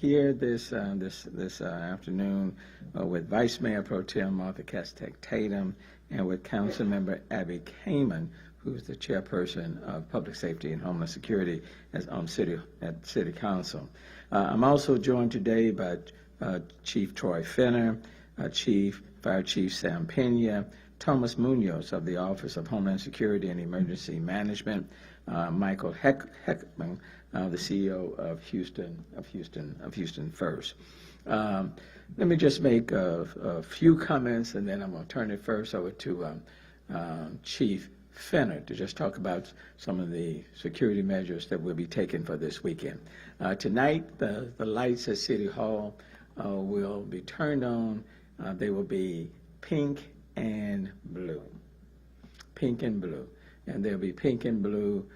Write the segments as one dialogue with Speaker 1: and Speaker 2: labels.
Speaker 1: here this afternoon with Vice Mayor Pro Tem Martha Kestek Tatum and with Council Member Abby Kamen, who's the chairperson of Public Safety and Homeland Security at City Council. I'm also joined today by Chief Troy Finner, Fire Chief Sam Pena, Thomas Munoz of the Office of Homeland Security and Emergency Management, Michael Heckman, the CEO of Houston First. Let me just make a few comments, and then I'm going to turn it first over to Chief Finner to just talk about some of the security measures that will be taken for this weekend. Tonight, the lights at City Hall will be turned on. They will be pink and blue. Pink and blue. And they'll be pink and blue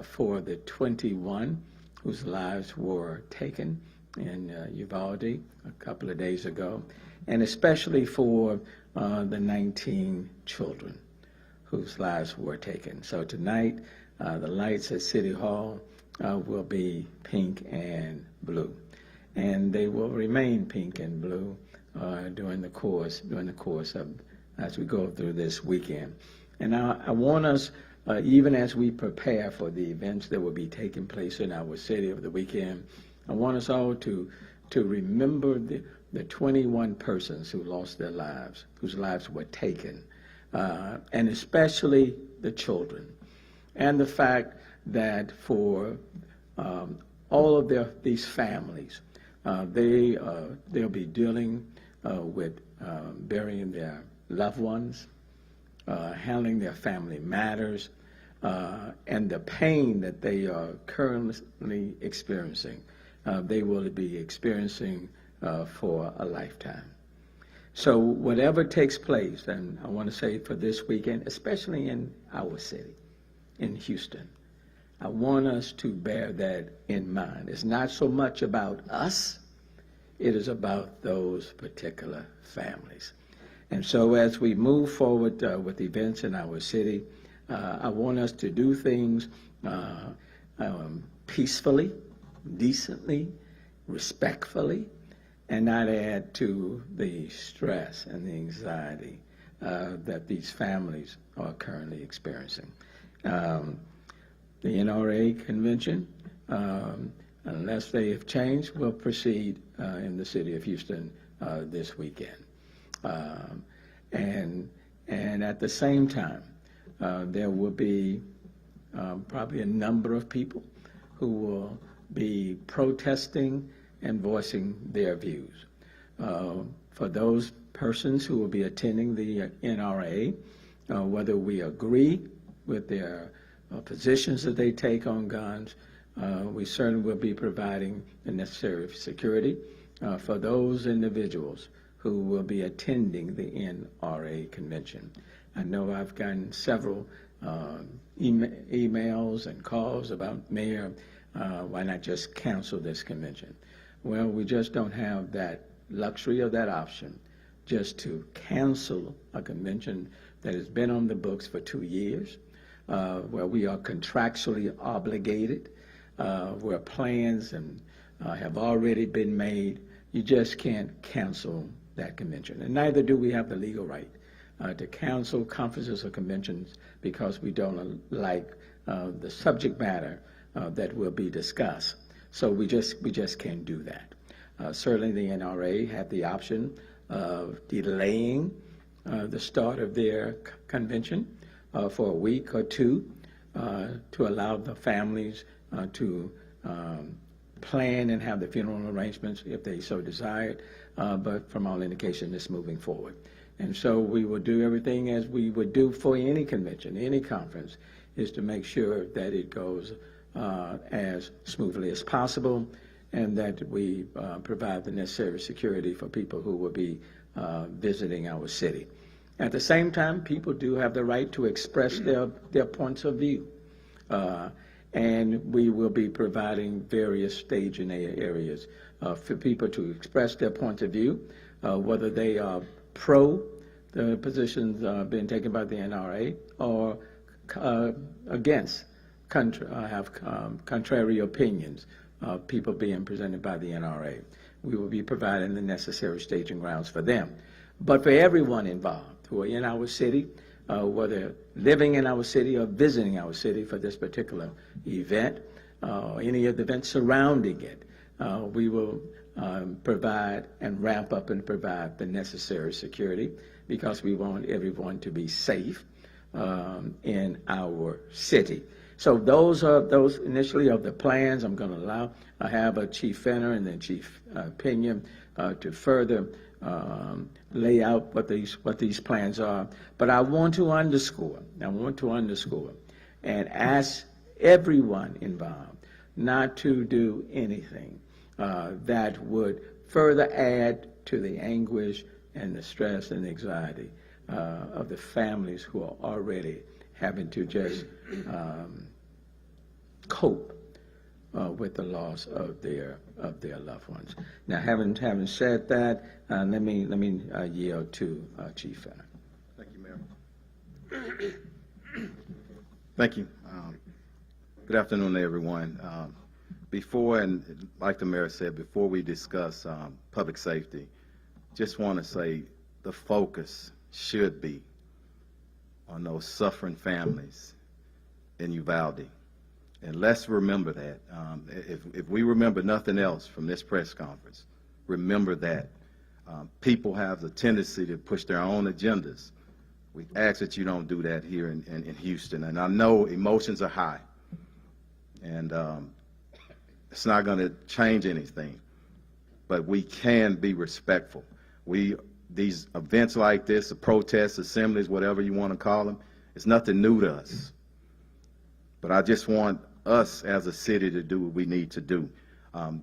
Speaker 1: for the 21 whose lives were taken in Uvalde a couple of days ago, and especially for the 19 children whose lives were taken. So tonight, the lights at City Hall will be pink and blue, and they will remain pink and blue during the course of as we go through this weekend. And I want us, even as we prepare for the events that will be taking place in our city over the weekend, I want us all to remember the 21 persons who lost their lives, whose lives were taken, and especially the children, and the fact that for all of these families, they'll be dealing with burying their loved ones, handling their family matters, and the pain that they are currently experiencing, they will be experiencing for a lifetime. So whatever takes place, and I want to say for this weekend, especially in our city, in Houston, I want us to bear that in mind. It's not so much about us, it is about those particular families. And so as we move forward with events in our city, I want us to do things peacefully, decently, respectfully, and not add to the stress and the anxiety that these families are currently experiencing. The NRA convention, unless they have changed, will proceed in the city of Houston this weekend. And at the same time, there will be probably a number of people who will be protesting and voicing their views. For those persons who will be attending the NRA, whether we agree with their positions that they take on guns, we certainly will be providing the necessary security for those individuals who will be attending the NRA convention. I know I've gotten several emails and calls about, Mayor, why not just cancel this convention? Well, we just don't have that luxury or that option just to cancel a convention that has been on the books for 2 years, where we are contractually obligated, where plans have already been made. You just can't cancel that convention. And neither do we have the legal right to cancel conferences or conventions because we don't like the subject matter that will be discussed. So we just can't do that. Certainly the NRA had the option of delaying the start of their convention for a week or two to allow the families to plan and have the funeral arrangements if they so desired, but from all indication, it's moving forward. And so we will do everything as we would do for any convention, any conference, is to make sure that it goes as smoothly as possible and that we provide the necessary security for people who will be visiting our city. At the same time, people do have the right to express their points of view. And we will be providing various staging areas for people to express their points of view, whether they are pro the positions being taken by the NRA or against, have contrary opinions people being presented by the NRA. We will be providing the necessary staging grounds for them. But for everyone involved who are in our city, whether living in our city or visiting our city for this particular event, any of the events surrounding it, we will provide and ramp up and provide the necessary security, because we want everyone to be safe in our city. So those are initially of the plans. I'm going to have a Chief Fenner and then Chief Pinion to further lay out what these plans are. But I want to underscore and ask everyone involved not to do anything that would further add to the anguish and the stress and the anxiety of the families who are already having to just cope with the loss of their loved ones. Now, having said that, let me yield to Chief Fenner.
Speaker 2: Thank you, Mayor. Thank you. Good afternoon, everyone. Before, and like the Mayor said, before we discuss public safety, just want to say the focus should be on those suffering families in Uvalde. And let's remember that. If we remember nothing else from this press conference, remember that. People have the tendency to push their own agendas. We ask that you don't do that here in Houston. And I know emotions are high, and it's not going to change anything, but we can be respectful. These events like this, the protests, assemblies, whatever you want to call them, it's nothing new to us. But I just want us as a city to do what we need to do.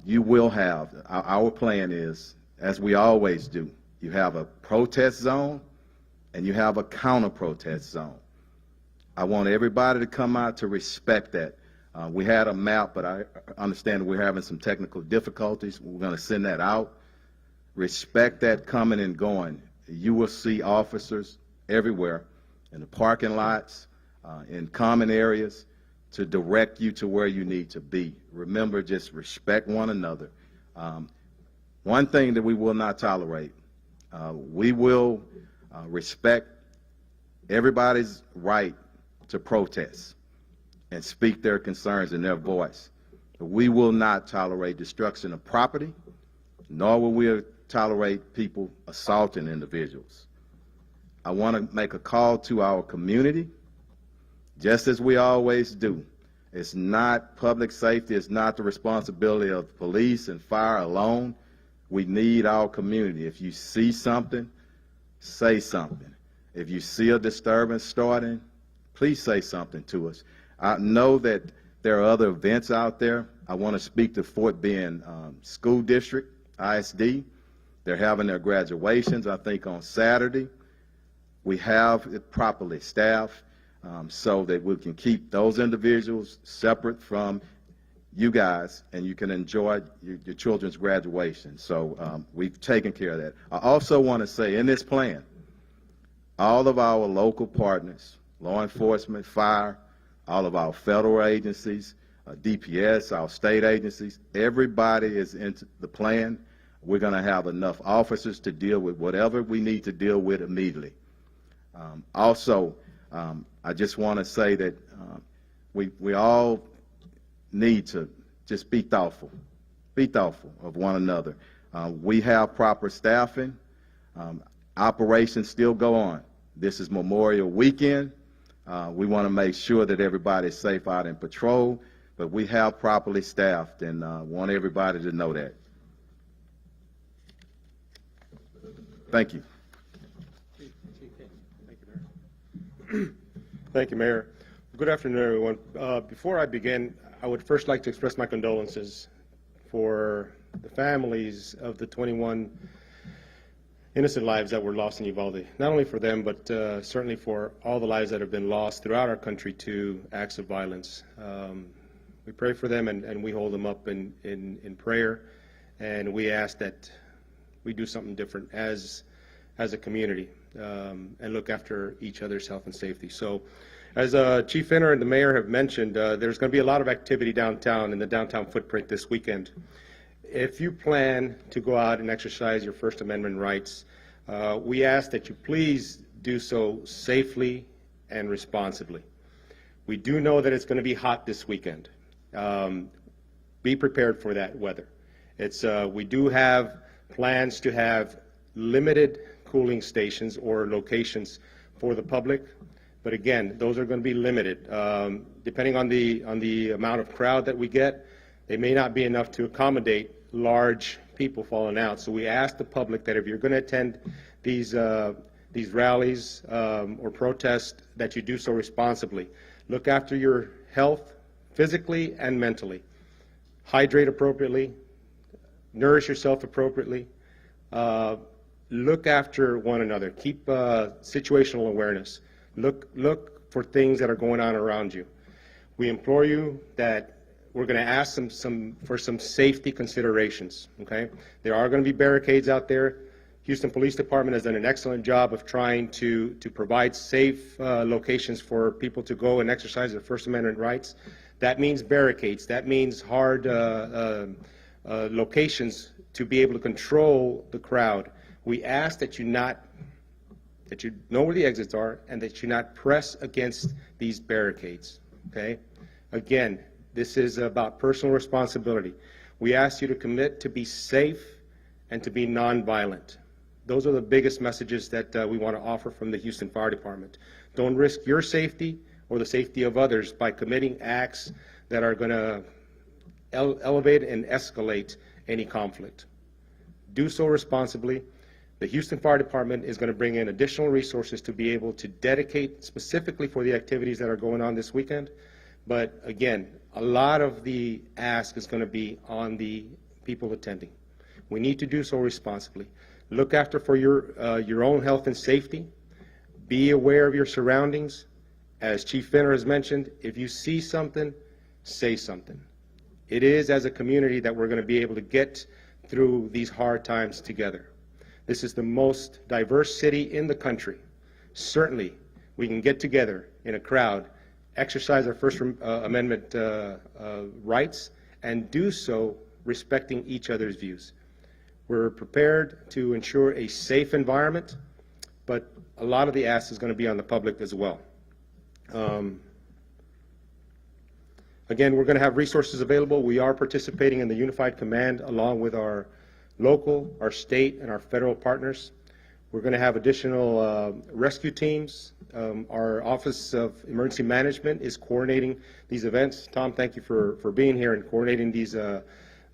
Speaker 2: You will have, our plan is, as we always do, you have a protest zone and you have a counter-protest zone. I want everybody to come out to respect that. We had a map, but I understand we're having some technical difficulties. We're going to send that out. Respect that coming and going. You will see officers everywhere, in the parking lots, in common areas, to direct you to where you need to be. Remember, just respect one another. One thing that we will not tolerate, we will respect everybody's right to protest and speak their concerns in their voice. We will not tolerate destruction of property, nor will we tolerate people assaulting individuals. I want to make a call to our community, just as we always do. It's not public safety, it's not the responsibility of police and fire alone. We need our community. If you see something, say something. If you see a disturbance starting, please say something to us. I know that there are other events out there. I want to speak to Fort Bend School District, ISD. They're having their graduations, I think, on Saturday. We have it properly staffed so that we can keep those individuals separate from you guys, and you can enjoy your children's graduation. So we've taken care of that. I also want to say, in this plan, all of our local partners, law enforcement, fire, all of our federal agencies, DPS, our state agencies, everybody is into the plan. We're going to have enough officers to deal with whatever we need to deal with immediately. I just want to say that we all need to just be thoughtful of one another. We have proper staffing. Operations still go on. This is Memorial Weekend. We want to make sure that everybody's safe out in patrol, but we have properly staffed, and want everybody to know that. Thank you.
Speaker 3: Thank you, Mayor. Good afternoon, everyone. Before I begin, I would first like to express my condolences for the families of the 21 innocent lives that were lost in Uvalde. Not only for them, but certainly for all the lives that have been lost throughout our country to acts of violence. We pray for them, and we hold them up in prayer, and we ask that we do something different as a community and look after each other's health and safety. So As Chief Inner and the Mayor have mentioned, there's going to be a lot of activity downtown in the downtown footprint this weekend. If you plan to go out and exercise your First Amendment rights, we ask that you please do so safely and responsibly. We do know that it's going to be hot this weekend. Be prepared for that weather. We do have plans to have limited cooling stations or locations for the public, but again, those are going to be limited. Depending on the amount of crowd that we get, they may not be enough to accommodate large people falling out. So we ask the public that if you're going to attend these rallies or protests, that you do so responsibly. Look after your health physically and mentally. Hydrate appropriately. Nourish yourself appropriately. Look after one another. Keep situational awareness. Look for things that are going on around you. We implore you that we're going to ask for some safety considerations. Okay, there are going to be barricades out there. Houston Police Department has done an excellent job of trying to provide safe locations for people to go and exercise their First Amendment rights. That means barricades. That means hard locations to be able to control the crowd. We ask that you know where the exits are and that you not press against these barricades. Okay? Again, this is about personal responsibility. We ask you to commit to be safe and to be nonviolent. Those are the biggest messages that we want to offer from the Houston Fire Department. Don't risk your safety or the safety of others by committing acts that are going to elevate and escalate any conflict. Do so responsibly. The Houston Fire Department is going to bring in additional resources to be able to dedicate specifically for the activities that are going on this weekend. But again, a lot of the ask is going to be on the people attending. We need to do so responsibly. Look after for your own health and safety. Be aware of your surroundings. As Chief Finner has mentioned, if you see something, say something. It is as a community that we're going to be able to get through these hard times together. This is the most diverse city in the country. Certainly, we can get together in a crowd, exercise our First Amendment rights, and do so respecting each other's views. We're prepared to ensure a safe environment, but a lot of the ask is going to be on the public as well. Again, we're going to have resources available. We are participating in the Unified Command along with our local, our state, and our federal partners. We're going to have additional rescue teams. Our Office of Emergency Management is coordinating these events. Tom, thank you for being here and coordinating these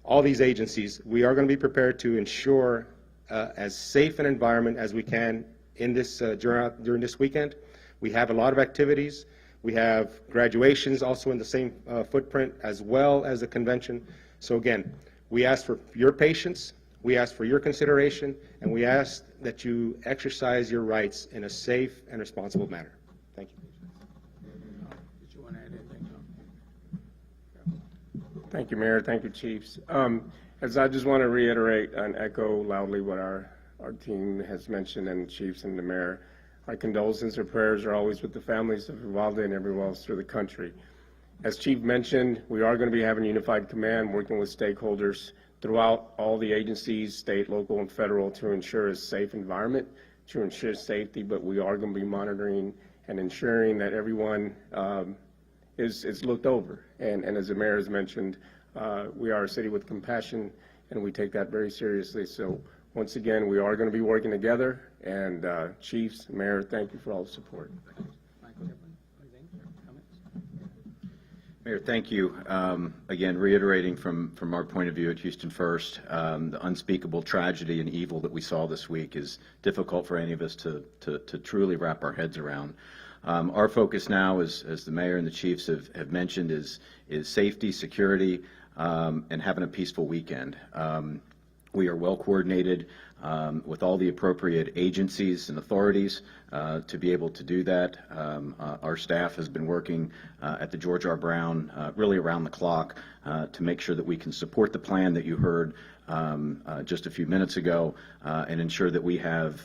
Speaker 3: all these agencies. We are going to be prepared to ensure as safe an environment as we can in this during this weekend. We have a lot of activities. We have graduations also in the same footprint as well as the convention. So again, we ask for your patience, we ask for your consideration, and we ask that you exercise your rights in a safe and responsible manner. Thank you.
Speaker 1: Did you want to add anything?
Speaker 4: Thank you, Mayor. Thank you, Chiefs. As I just want to reiterate and echo loudly what our team has mentioned, and Chiefs and the Mayor, our condolences and prayers are always with the families of Uvalde and everyone else through the country. As Chief mentioned, we are going to be having unified command, working with stakeholders throughout all the agencies, state, local, and federal, to ensure a safe environment, to ensure safety, but we are going to be monitoring and ensuring that everyone is looked over. And as the Mayor has mentioned, we are a city with compassion, and we take that very seriously. So once again, we are going to be working together, and Chiefs, Mayor, thank you for all the support.
Speaker 1: Michael, anything? Comments?
Speaker 5: Mayor, thank you. Again, reiterating from our point of view at Houston First, the unspeakable tragedy and evil that we saw this week is difficult for any of us to truly wrap our heads around. Our focus now, as the Mayor and the Chiefs have mentioned, is safety, security, and having a peaceful weekend. We are well coordinated with all the appropriate agencies and authorities to be able to do that. Our staff has been working at the George R. Brown really around the clock to make sure that we can support the plan that you heard just a few minutes ago and ensure that we have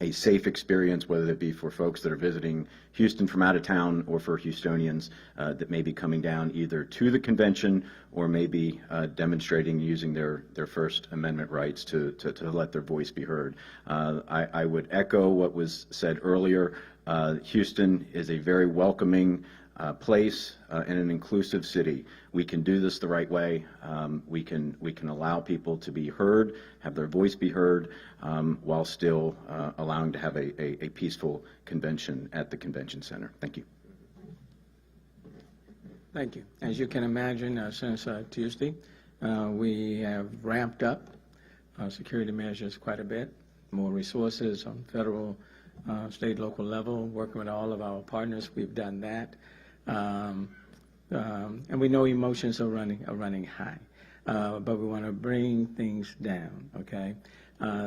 Speaker 5: a safe experience, whether it be for folks that are visiting Houston from out of town or for Houstonians that may be coming down either to the convention or maybe demonstrating using their First Amendment rights to let their voice be heard. I would echo what was said earlier. Houston is a very welcoming place and an inclusive city. We can do this the right way. We can allow people to be heard, have their voice be heard, while still allowing to have a peaceful convention at the convention center. Thank you.
Speaker 1: Thank you. As you can imagine, since Tuesday, we have ramped up security measures quite a bit, more resources on federal, state, local level, working with all of our partners. We've done that. And we know emotions are running high, but we want to bring things down, okay?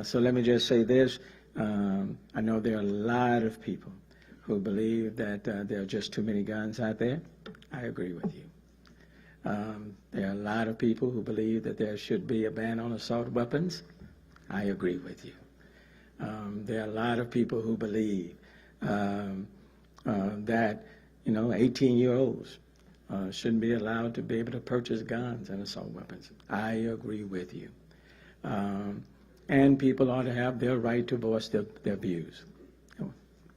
Speaker 1: So let me just say this. I know there are a lot of people who believe that there are just too many guns out there. I agree with you. There are a lot of people who believe that there should be a ban on assault weapons. I agree with you. There are a lot of people who believe that 18-year-olds shouldn't be allowed to be able to purchase guns and assault weapons. I agree with you. And people ought to have their right to voice their views.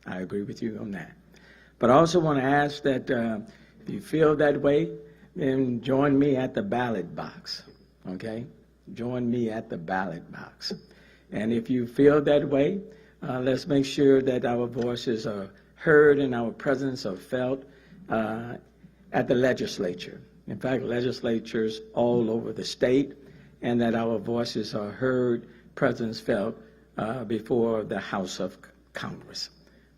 Speaker 1: I agree with you on that. But I also want to ask that if you feel that way, then join me at the ballot box, okay? Join me at the ballot box. And if you feel that way, let's make sure that our voices are heard and our presence are felt at the legislature. In fact, legislatures all over the state, and that our voices are heard, presence felt before the House of Congress,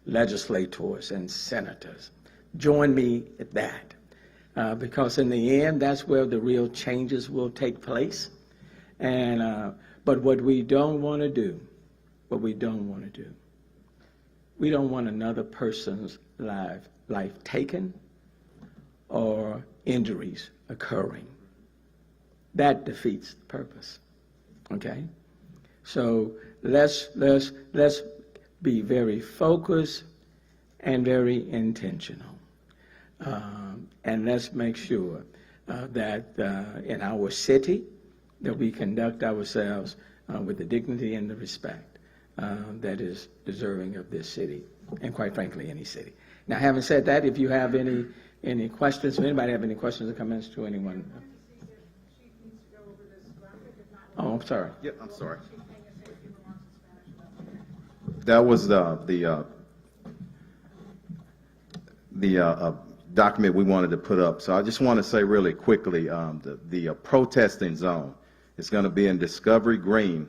Speaker 1: legislators and senators. Join me at that, because in the end, that's where the real changes will take place. And but what we don't want to do, we don't want another person's life taken or injuries occurring. That defeats the purpose. Okay? So let's be very focused and very intentional. And let's make sure that in our city that we conduct ourselves with the dignity and the respect that is deserving of this city, and quite frankly, any city. Now, having said that, if you have any questions, if anybody have any questions or comments to anyone? Oh, I'm sorry.
Speaker 2: Yeah, I'm sorry. That was the document we wanted to put up. So I just want to say really quickly, the protesting zone is going to be in Discovery Green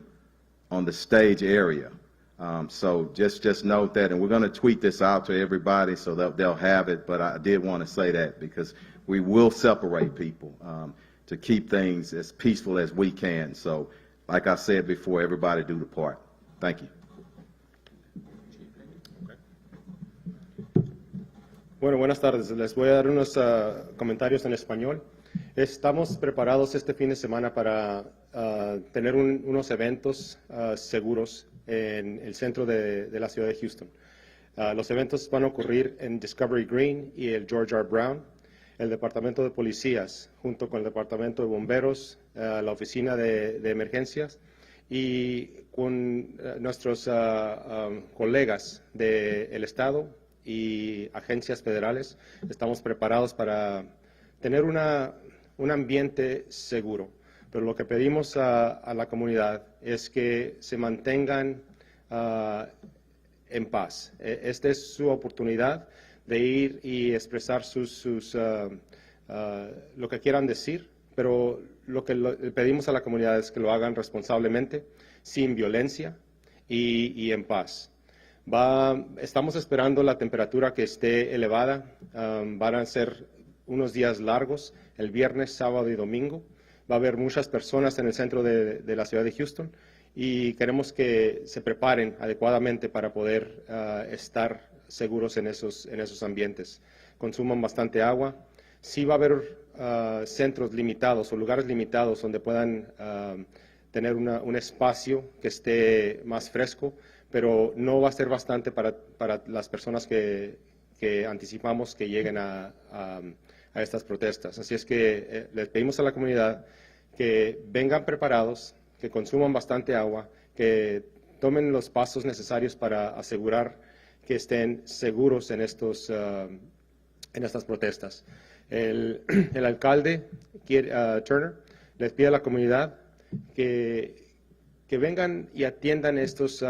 Speaker 2: on the stage area. So just note that, and we're going to tweet this out to everybody so that they'll have it. But I did want to say that because we will separate people to keep things as peaceful as we can. So, like I said before, everybody do the part. Thank you.
Speaker 3: Bueno, buenas tardes. Les voy a dar unos comentarios en español. Estamos preparados este fin de semana para tener unos eventos seguros en el centro de la ciudad de Houston. Los eventos van a ocurrir en Discovery Green y el George R. Brown. El Departamento de Policías, junto con el Departamento de Bomberos, la Oficina de Emergencias y con nuestros colegas del Estado y agencias federales, estamos preparados para tener un ambiente seguro. Pero lo que pedimos a la comunidad es que se mantengan en paz. Esta es su oportunidad de ir y expresar lo que quieran decir, pero lo que pedimos a la comunidad es que lo hagan responsablemente, sin violencia y en paz. Estamos esperando la temperatura que esté elevada. Van a ser unos días largos, el viernes, sábado y domingo. Va a haber muchas personas en el centro de la ciudad de Houston y queremos que se preparen adecuadamente para poder estar seguros en esos ambientes. Consuman bastante agua. Sí va a haber centros limitados o lugares limitados donde puedan tener un espacio que esté más fresco, pero no va a ser bastante para las personas que anticipamos que lleguen a estas protestas. Así es que les pedimos a la comunidad que vengan preparados, que consuman bastante agua, que tomen los pasos necesarios para asegurar que estén seguros en estas protestas. El alcalde Turner les pide a la comunidad que vengan y atiendan a estos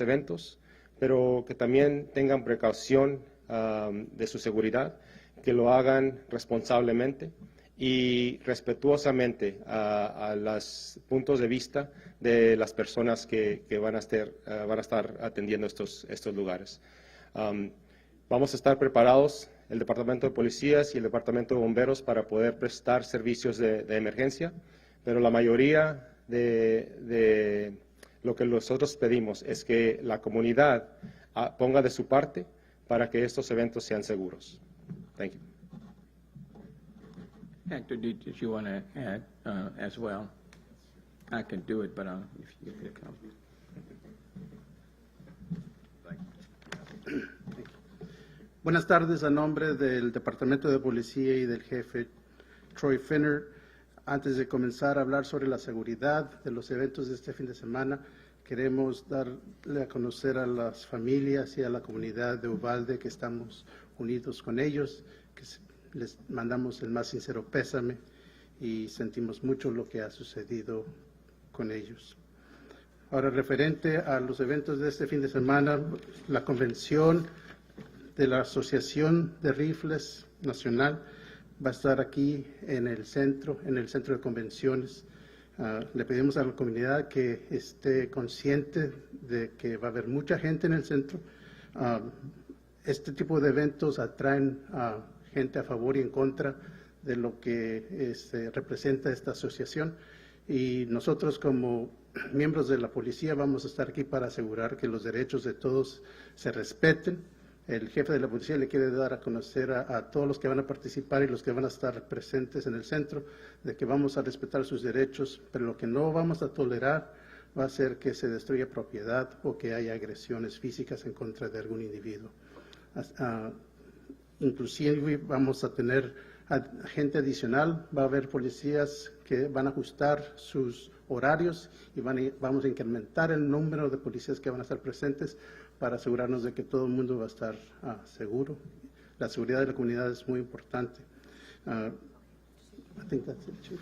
Speaker 3: eventos, pero que también tengan precaución de su seguridad, que lo hagan responsablemente y respetuosamente a los puntos de vista de las personas que van a estar atendiendo estos lugares. Vamos a estar preparados, el Departamento de Policías y el Departamento de Bomberos, para poder prestar servicios de emergencia, pero la mayoría de lo que nosotros pedimos es que la comunidad ponga de su parte para que estos eventos sean seguros. Thank you.
Speaker 1: Hector, did you want to add as well? I can do it, but if you could come.
Speaker 6: Buenas tardes, a nombre del Departamento de Policía y del jefe Troy Finner. Antes de comenzar a hablar sobre la seguridad de los eventos de este fin de semana, queremos darle a conocer a las familias y a la comunidad de Uvalde que estamos unidos con ellos, que les mandamos el más sincero pésame y sentimos mucho lo que ha sucedido con ellos. Ahora, referente a los eventos de este fin de semana, la convención de la Asociación de Rifles Nacional va a estar aquí en el centro de convenciones. Le pedimos a la comunidad que esté consciente de que va a haber mucha gente en el centro. Este tipo de eventos atraen a gente a favor y en contra de lo que representa esta asociación. Y nosotros, como miembros de la policía, vamos a estar aquí para asegurar que los derechos de todos se respeten. El jefe de la policía le quiere dar a conocer a todos los que van a participar y los que van a estar presentes en el centro de que vamos a respetar sus derechos, pero lo que no vamos a tolerar va a ser que se destruya propiedad o que haya agresiones físicas en contra de algún individuo. Inclusive vamos a tener gente adicional, va a haber policías que van a ajustar sus horarios y vamos a incrementar el número de policías que van a estar presentes para asegurarnos de que todo el mundo va a estar seguro. La seguridad de la comunidad es muy importante. I think that's it, Chief.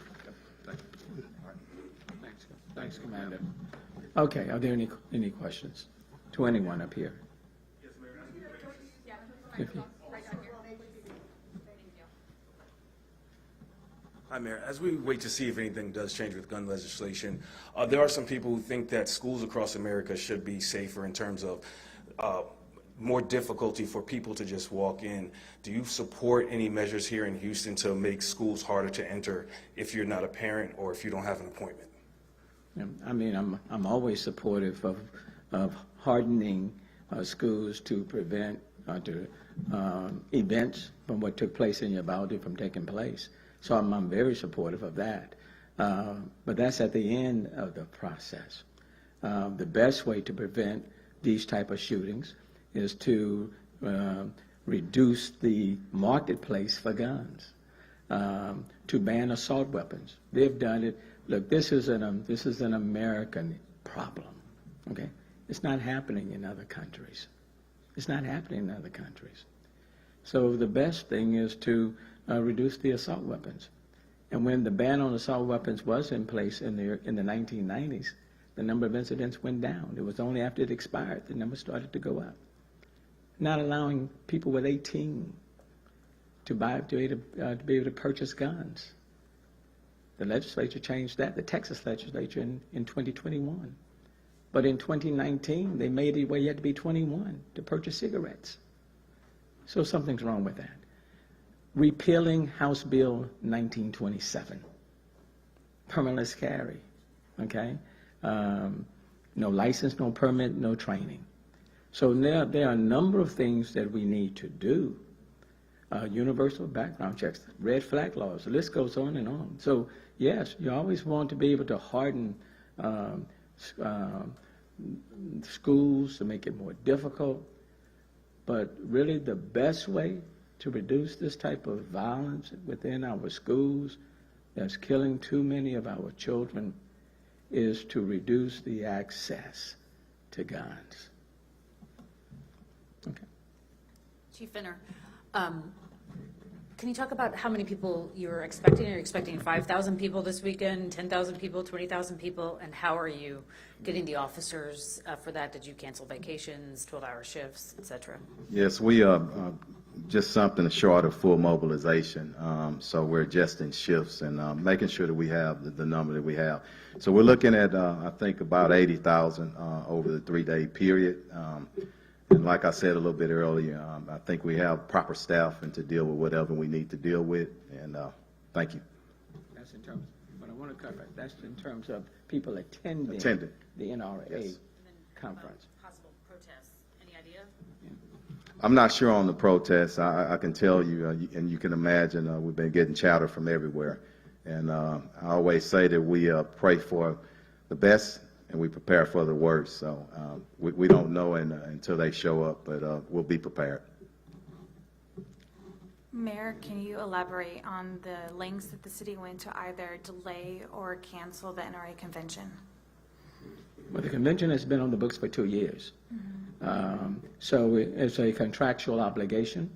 Speaker 1: Thanks, Commander. Okay, are there any questions to anyone up here? If you-
Speaker 7: Hi, Mayor. As we wait to see if anything does change with gun legislation, there are some people who think that schools across America should be safer in terms of more difficulty for people to just walk in. Do you support any measures here in Houston to make schools harder to enter if you're not a parent or if you don't have an appointment?
Speaker 1: I mean, I'm always supportive of hardening schools to prevent events from what took place in Uvalde from taking place. So I'm very supportive of that. But that's at the end of the process. The best way to prevent these type of shootings is to reduce the marketplace for guns, to ban assault weapons. They've done it. Look, this is an American problem, okay? It's not happening in other countries. It's not happening in other countries. So the best thing is to reduce the assault weapons. And when the ban on assault weapons was in place in the 1990s, the number of incidents went down. It was only after it expired the number started to go up. Not allowing people with 18 to be able to purchase guns. The legislature changed that, the Texas legislature, in 2021. But in 2019, they made it where you had to be 21 to purchase cigarettes. So something's wrong with that. Repealing House Bill 1927, permitless carry, okay? No license, no permit, no training. So now there are a number of things that we need to do. Universal background checks, red flag laws, the list goes on and on. So yes, you always want to be able to harden schools to make it more difficult. But really the best way to reduce this type of violence within our schools that's killing too many of our children is to reduce the access to guns. Okay.
Speaker 8: Chief Finner, can you talk about how many people you're expecting? Are you expecting 5,000 people this weekend, 10,000 people, 20,000 people? And how are you getting the officers for that? Did you cancel vacations, 12-hour shifts, et cetera?
Speaker 2: Yes, we just something short of full mobilization. So we're adjusting shifts and making sure that we have the number that we have. So we're looking at, I think, about 80,000 over the 3-day period. And like I said a little bit earlier, I think we have proper staffing to deal with whatever we need to deal with. And thank you.
Speaker 1: That's in terms, but I want to clarify, that's in terms of people attending the NRA
Speaker 2: Yes.
Speaker 1: conference.
Speaker 8: Possible protests. Any idea?
Speaker 2: I'm not sure on the protests. I can tell you, and you can imagine, we've been getting chatter from everywhere. And I always say that we pray for the best and we prepare for the worst. So we don't know until they show up, but we'll be prepared.
Speaker 9: Mayor, can you elaborate on the lengths that the city went to either delay or cancel the NRA convention?
Speaker 1: Well, the convention has been on the books for 2 years. So it's a contractual obligation,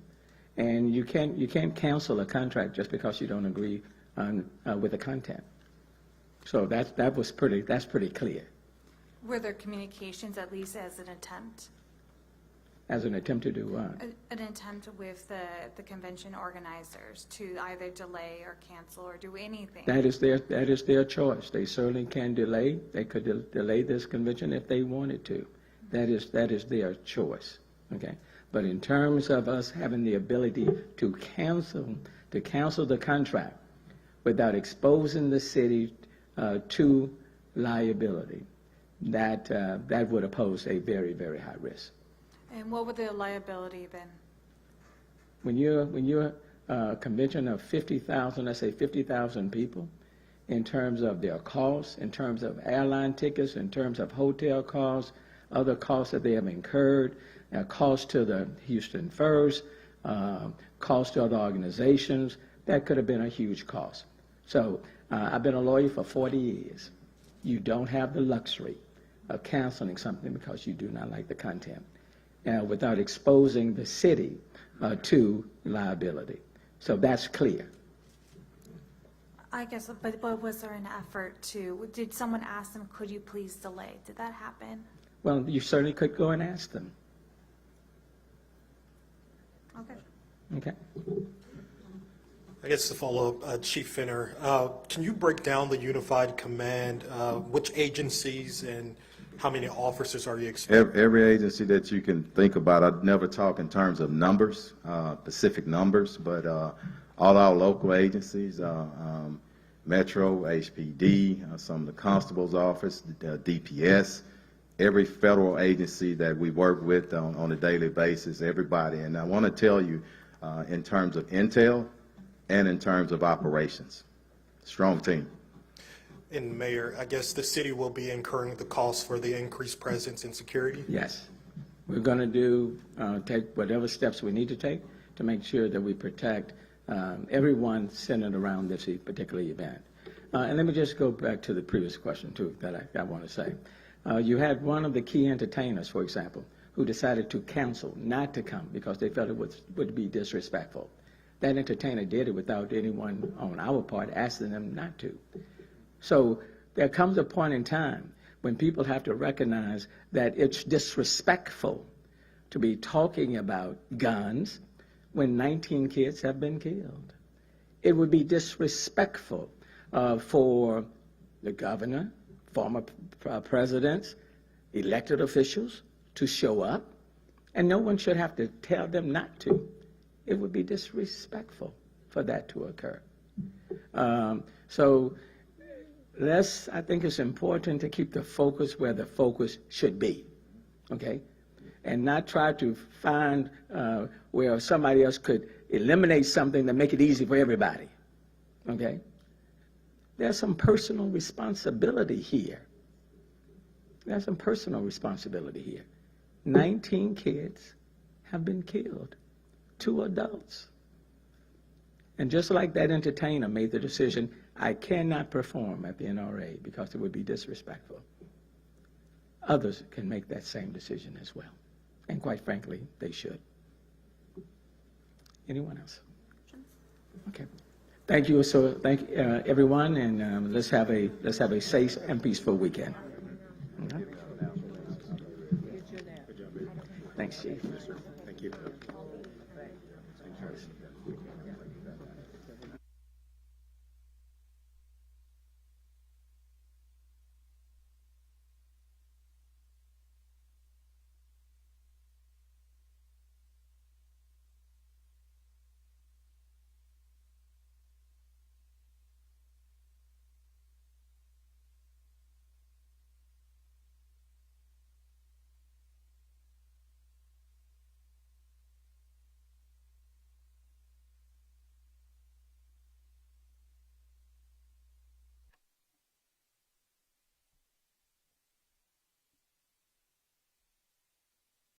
Speaker 1: and you can't cancel a contract just because you don't agree on with the content. So that's pretty clear.
Speaker 9: Were there communications, at least as an attempt?
Speaker 1: As an attempt to do what?
Speaker 9: An attempt with the convention organizers to either delay or cancel or do anything?
Speaker 1: That is their choice. They certainly can delay. They could delay this convention if they wanted to. That is their choice. Okay. But in terms of us having the ability to cancel the contract without exposing the city to liability, that would pose a very, very high risk.
Speaker 9: And what would the liability have been?
Speaker 1: When you're a convention of 50,000, let's say 50,000 people, in terms of their costs, in terms of airline tickets, in terms of hotel costs, other costs that they have incurred, costs to the Houston First, costs to other organizations, that could have been a huge cost. So I've been a lawyer for 40 years. You don't have the luxury of canceling something because you do not like the content without exposing the city to liability. So that's clear.
Speaker 9: I guess, but was there an effort did someone ask them, could you please delay? Did that happen?
Speaker 1: Well, you certainly could go and ask them.
Speaker 9: Okay.
Speaker 1: Okay.
Speaker 10: I guess to follow up, Chief Finner, can you break down the unified command? Which agencies and how many officers are you expecting?
Speaker 2: Every agency that you can think about. I'd never talk in terms of numbers, specific numbers, but all our local agencies, Metro, HPD, some of the constable's office, DPS, every federal agency that we work with on a daily basis, everybody. And I want to tell you, in terms of intel and in terms of operations, strong team.
Speaker 10: And Mayor, I guess the city will be incurring the cost for the increased presence and security?
Speaker 1: Yes. We're going to take whatever steps we need to take to make sure that we protect everyone centered around this particular event. And let me just go back to the previous question, too, that I want to say. You had one of the key entertainers, for example, who decided to cancel, not to come, because they felt it would be disrespectful. That entertainer did it without anyone on our part asking them not to. So there comes a point in time when people have to recognize that it's disrespectful to be talking about guns when 19 kids have been killed. It would be disrespectful for the governor, former presidents, elected officials to show up, and no one should have to tell them not to. It would be disrespectful for that to occur. So I think it's important to keep the focus where the focus should be, okay? And not try to find where somebody else could eliminate something to make it easy for everybody, okay? There's some personal responsibility here. There's some personal responsibility here. 19 kids have been killed, 2 adults. And just like that entertainer made the decision, I cannot perform at the NRA because it would be disrespectful, others can make that same decision as well. And quite frankly, they should. Anyone else? Okay. Thank you. So thank everyone, and let's have a safe and peaceful weekend. Okay. Thanks, Chief.
Speaker 2: Thank you.